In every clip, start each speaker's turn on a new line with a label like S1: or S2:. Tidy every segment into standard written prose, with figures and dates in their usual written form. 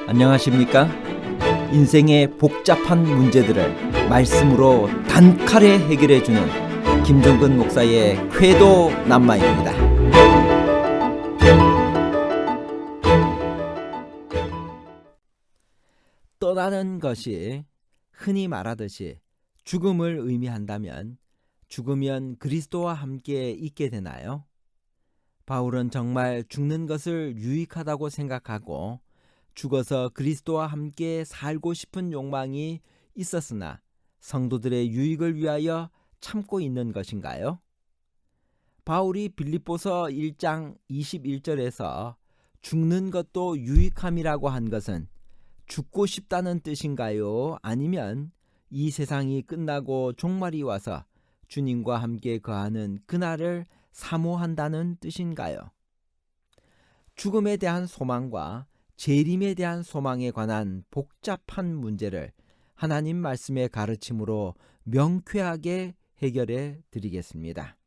S1: 안녕하십니까? 인생의 복잡한 문제들을 말씀으로 단칼에 해결해주는 김종근 목사의 쾌도 남마입니다. 떠나는 것이 흔히 말하듯이 죽음을 의미한다면 죽으면 그리스도와 함께 있게 되나요? 바울은 정말 죽는 것을 유익하다고 생각하고 죽어서 그리스도와 함께 살고 싶은 욕망이 있었으나 성도들의 유익을 위하여 참고 있는 것인가요? 바울이 빌립보서 1장 21절에서 죽는 것도 유익함이라고 한 것은 죽고 싶다는 뜻인가요? 아니면 이 세상이 끝나고 종말이 와서 주님과 함께 거하는 그날을 사모한다는 뜻인가요? 죽음에 대한 소망과 재림에 대한 소망에 관한 복잡한 문제를 하나님 말씀의 가르침으로 명쾌하게 해결해 드리겠습니다.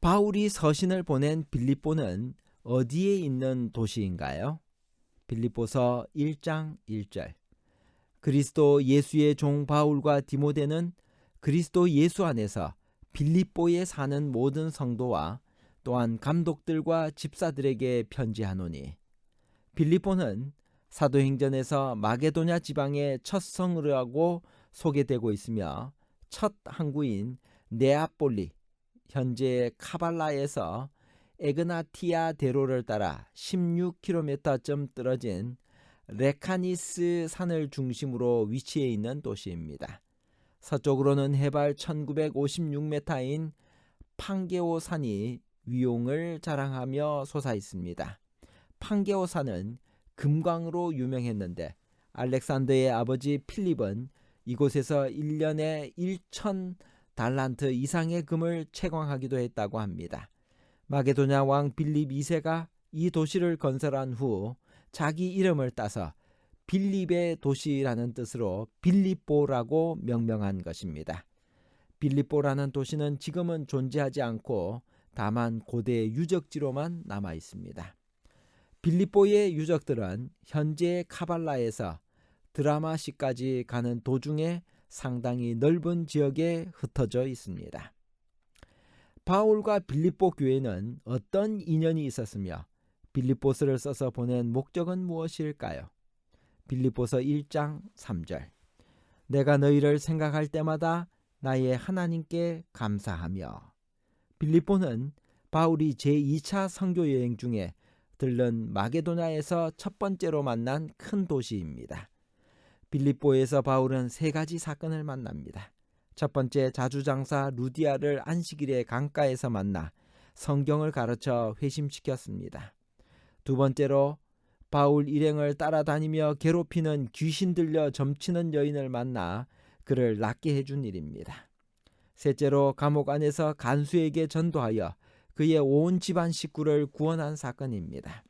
S1: 바울이 서신을 보낸 빌립보는 어디에 있는 도시인가요? 빌립보서 1장 1절. 그리스도 예수의 종 바울과 디모데는 그리스도 예수 안에서 빌립보에 사는 모든 성도와 또한 감독들과 집사들에게 편지하노니, 빌립보는 사도행전에서 마게도냐 지방의 첫 성으로라고 소개되고 있으며 첫 항구인 네아폴리, 현재 카발라에서 에그나티아 대로를 따라 16km쯤 떨어진 레카니스 산을 중심으로 위치해 있는 도시입니다. 서쪽으로는 해발 1956m인 판게오 산이 위용을 자랑하며 솟아 있습니다. 판게오 산은 금광으로 유명했는데 알렉산더의 아버지 필립은 이곳에서 1년에 1,000달란트 이상의 금을 채광하기도 했다고 합니다. 마게도냐 왕 빌립 2세가 이 도시를 건설한 후 자기 이름을 따서 빌립의 도시라는 뜻으로 빌립보라고 명명한 것입니다. 빌립보라는 도시는 지금은 존재하지 않고 다만 고대 유적지로만 남아 있습니다. 빌립보의 유적들은 현재 카발라에서 드라마시까지 가는 도중에 상당히 넓은 지역에 흩어져 있습니다. 바울과 빌립보 교회는 어떤 인연이 있었으며 빌립보서를 써서 보낸 목적은 무엇일까요? 빌립보서 1장 3절. 내가 너희를 생각할 때마다 나의 하나님께 감사하며. 빌립보는 바울이 제2차 선교 여행 중에 들른 마게도냐에서 첫 번째로 만난 큰 도시입니다. 빌립보에서 바울은 세 가지 사건을 만납니다. 첫 번째, 자주장사 루디아를 안식일에 강가에서 만나 성경을 가르쳐 회심시켰습니다. 두 번째로 바울 일행을 따라다니며 괴롭히는 귀신 들려 점치는 여인을 만나 그를 낫게 해준 일입니다. 셋째로 감옥 안에서 간수에게 전도하여 그의 온 집안 식구를 구원한 사건입니다.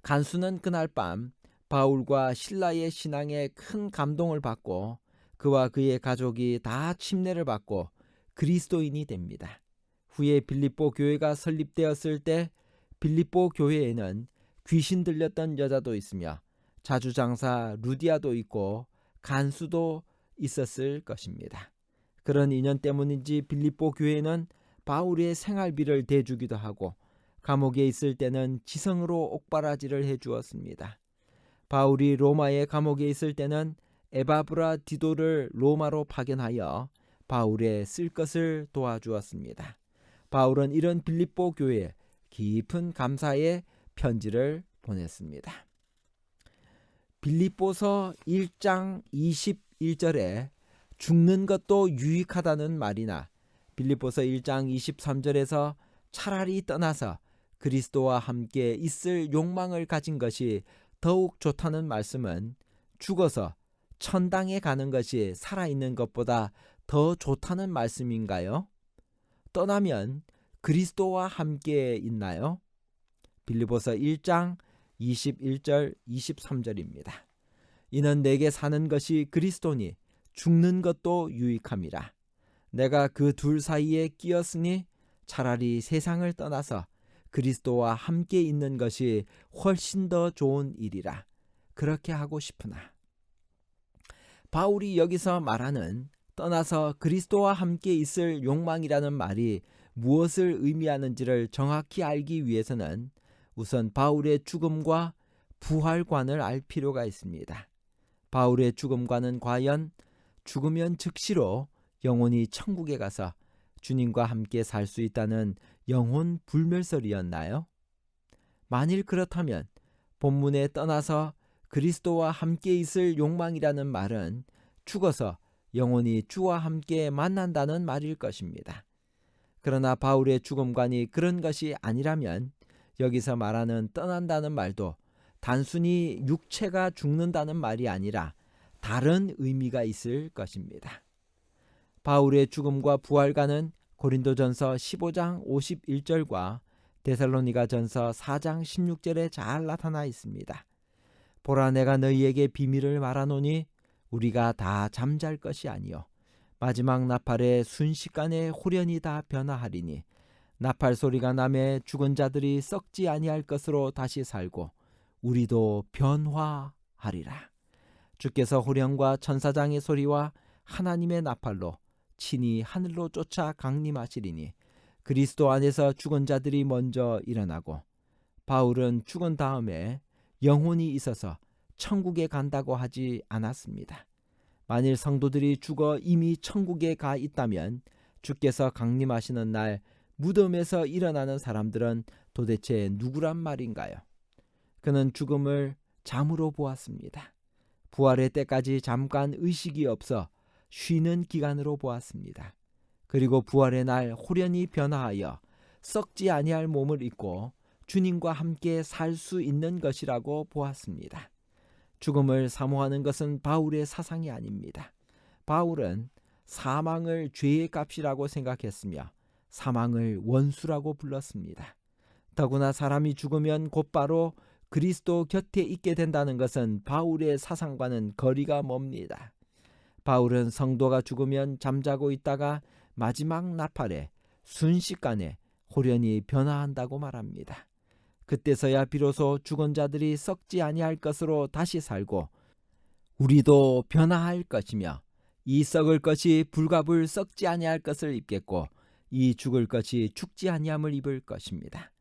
S1: 간수는 그날 밤 바울과 실라의 신앙에 큰 감동을 받고 그와 그의 가족이 다 침례를 받고 그리스도인이 됩니다. 후에 빌립보 교회가 설립되었을 때 빌립보 교회에는 귀신 들렸던 여자도 있으며 자주장사 루디아도 있고 간수도 있었을 것입니다. 그런 인연 때문인지 빌립보 교회는 바울의 생활비를 대주기도 하고 감옥에 있을 때는 지성으로 옥바라지를 해주었습니다. 바울이 로마의 감옥에 있을 때는 에바브라 디도를 로마로 파견하여 바울의 쓸 것을 도와주었습니다. 바울은 이런 빌립보 교회에 깊은 감사의 편지를 보냈습니다. 빌립보서 1장 21절에 죽는 것도 유익하다는 말이나 빌립보서 1장 23절에서 차라리 떠나서 그리스도와 함께 있을 욕망을 가진 것이 더욱 좋다는 말씀은 죽어서 천당에 가는 것이 살아있는 것보다 더 좋다는 말씀인가요? 떠나면 그리스도와 함께 있나요? 빌립보서 1장 21절 23절입니다. 이는 내게 사는 것이 그리스도니 죽는 것도 유익함이라. 내가 그 둘 사이에 끼었으니 차라리 세상을 떠나서 그리스도와 함께 있는 것이 훨씬 더 좋은 일이라 그렇게 하고 싶으나 바울이 여기서 말하는 떠나서 그리스도와 함께 있을 욕망이라는 말이 무엇을 의미하는지를 정확히 알기 위해서는 우선 바울의 죽음과 부활관을 알 필요가 있습니다. 바울의 죽음과는 과연 죽으면 즉시로 영혼이 천국에 가서 주님과 함께 살 수 있다는 영혼 불멸설이었나요? 만일 그렇다면 본문에 떠나서 그리스도와 함께 있을 욕망이라는 말은 죽어서 영혼이 주와 함께 만난다는 말일 것입니다. 그러나 바울의 죽음관이 그런 것이 아니라면 여기서 말하는 떠난다는 말도 단순히 육체가 죽는다는 말이 아니라 다른 의미가 있을 것입니다. 바울의 죽음과 부활과는 고린도전서 15장 51절과 데살로니가전서 4장 16절에 잘 나타나 있습니다. 보라, 내가 너희에게 비밀을 말하노니 우리가 다 잠잘 것이 아니요 마지막 나팔에 순식간에 홀연히 다 변화하리니 나팔 소리가 나매 죽은 자들이 썩지 아니할 것으로 다시 살고 우리도 변화하리라. 주께서 호령과 천사장의 소리와 하나님의 나팔로 친히 하늘로 쫓아 강림하시리니 그리스도 안에서 죽은 자들이 먼저 일어나고, 바울은 죽은 다음에 영혼이 있어서 천국에 간다고 하지 않았습니다. 만일 성도들이 죽어 이미 천국에 가 있다면 주께서 강림하시는 날 무덤에서 일어나는 사람들은 도대체 누구란 말인가요? 그는 죽음을 잠으로 보았습니다. 부활의 때까지 잠깐 의식이 없어 쉬는 기간으로 보았습니다. 그리고 부활의 날 홀연히 변화하여 썩지 아니할 몸을 입고 주님과 함께 살 수 있는 것이라고 보았습니다. 죽음을 사모하는 것은 바울의 사상이 아닙니다. 바울은 사망을 죄의 값이라고 생각했으며 사망을 원수라고 불렀습니다. 더구나 사람이 죽으면 곧바로 그리스도 곁에 있게 된다는 것은 바울의 사상과는 거리가 멉니다. 바울은 성도가 죽으면 잠자고 있다가 마지막 나팔에 순식간에 홀연히 변화한다고 말합니다. 그때서야 비로소 죽은 자들이 썩지 아니할 것으로 다시 살고 우리도 변화할 것이며, 이 썩을 것이 불갑을 썩지 아니할 것을 입겠고 이 죽을 것이 죽지 아니함을 입을 것입니다.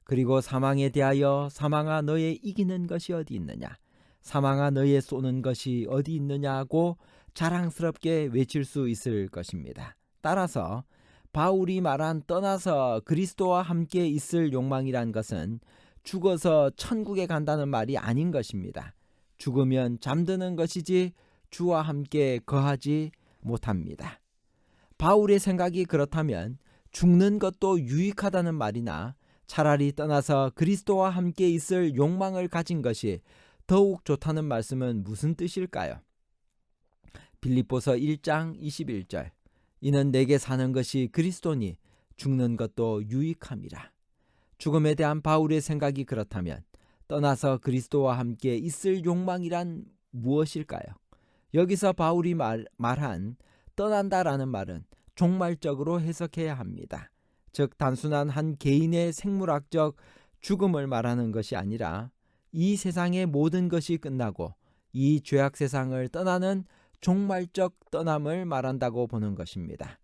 S1: 그리고 사망에 대하여 사망아 너의 이기는 것이 어디 있느냐, 사망아 너의 쏘는 것이 어디 있느냐고 자랑스럽게 외칠 수 있을 것입니다. 따라서 바울이 말한 떠나서 그리스도와 함께 있을 욕망이란 것은 죽어서 천국에 간다는 말이 아닌 것입니다. 죽으면 잠드는 것이지 주와 함께 거하지 못합니다. 바울의 생각이 그렇다면 죽는 것도 유익하다는 말이나 차라리 떠나서 그리스도와 함께 있을 욕망을 가진 것이 더욱 좋다는 말씀은 무슨 뜻일까요? 빌립보서 1장 21절, 이는 내게 사는 것이 그리스도니 죽는 것도 유익함이라. 죽음에 대한 바울의 생각이 그렇다면 떠나서 그리스도와 함께 있을 욕망이란 무엇일까요? 여기서 바울이 말한 떠난다라는 말은 종말적으로 해석해야 합니다. 즉 단순한 한 개인의 생물학적 죽음을 말하는 것이 아니라 이 세상의 모든 것이 끝나고 이 죄악 세상을 떠나는 종말적 떠남을 말한다고 보는 것입니다.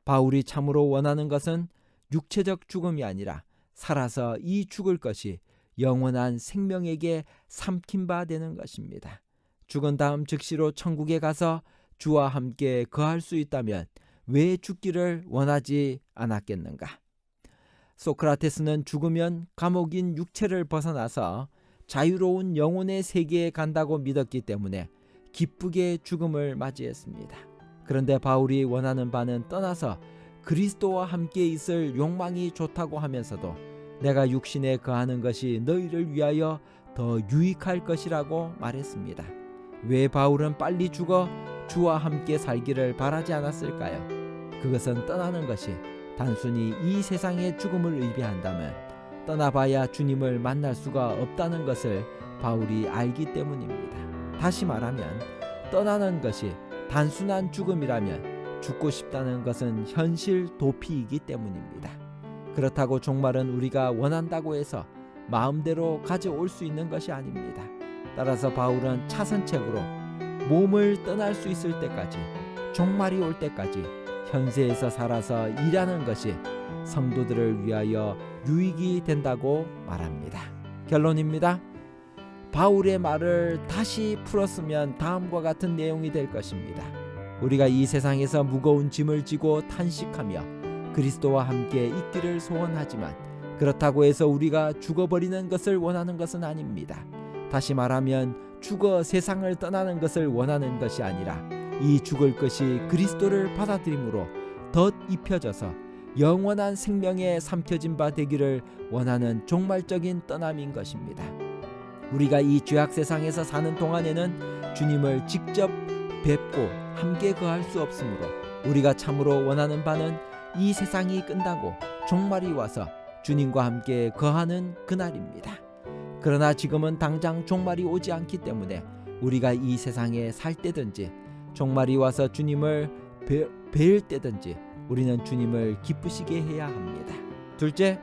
S1: 바울이 참으로 원하는 것은 육체적 죽음이 아니라 살아서 이 죽을 것이 영원한 생명에게 삼킨 바 되는 것입니다. 죽은 다음 즉시로 천국에 가서 주와 함께 거할 수 있다면 왜 죽기를 원하지 않았겠는가? 소크라테스는 죽으면 감옥인 육체를 벗어나서 자유로운 영혼의 세계에 간다고 믿었기 때문에 기쁘게 죽음을 맞이했습니다. 그런데 바울이 원하는 바는 떠나서 그리스도와 함께 있을 욕망이 좋다고 하면서도 내가 육신에 거하는 것이 너희를 위하여 더 유익할 것이라고 말했습니다. 왜 바울은 빨리 죽어 주와 함께 살기를 바라지 않았을까요? 그것은 떠나는 것이 단순히 이 세상의 죽음을 의미한다면 떠나봐야 주님을 만날 수가 없다는 것을 바울이 알기 때문입니다. 다시 말하면 떠나는 것이 단순한 죽음이라면 죽고 싶다는 것은 현실 도피이기 때문입니다. 그렇다고 종말은 우리가 원한다고 해서 마음대로 가져올 수 있는 것이 아닙니다. 따라서 바울은 차선책으로 몸을 떠날 수 있을 때까지, 종말이 올 때까지 현세에서 살아서 일하는 것이 성도들을 위하여 유익이 된다고 말합니다. 결론입니다. 바울의 말을 다시 풀었으면 다음과 같은 내용이 될 것입니다. 우리가 이 세상에서 무거운 짐을 지고 탄식하며 그리스도와 함께 있기를 소원하지만 그렇다고 해서 우리가 죽어버리는 것을 원하는 것은 아닙니다. 다시 말하면 죽어 세상을 떠나는 것을 원하는 것이 아니라 이 죽을 것이 그리스도를 받아들임으로 덧 입혀져서 영원한 생명에 삼켜진 바 되기를 원하는 종말적인 떠남인 것입니다. 우리가 이 죄악 세상에서 사는 동안에는 주님을 직접 뵙고 함께 거할 수 없으므로 우리가 참으로 원하는 바는 이 세상이 끝나고 종말이 와서 주님과 함께 거하는 그날입니다. 그러나 지금은 당장 종말이 오지 않기 때문에 우리가 이 세상에 살 때든지 종말이 와서 주님을 뵐 때든지 우리는 주님을 기쁘시게 해야 합니다. 둘째,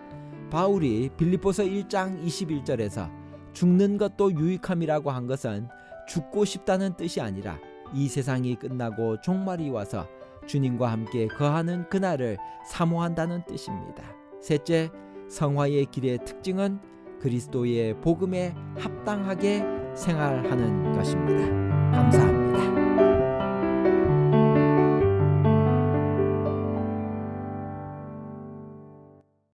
S1: 바울이 빌립보서 1장 21절에서 죽는 것도 유익함이라고 한 것은 죽고 싶다는 뜻이 아니라 이 세상이 끝나고 종말이 와서 주님과 함께 거하는 그날을 사모한다는 뜻입니다. 셋째, 성화의 길의 특징은 그리스도의 복음에 합당하게 생활하는 것입니다. 감사합니다.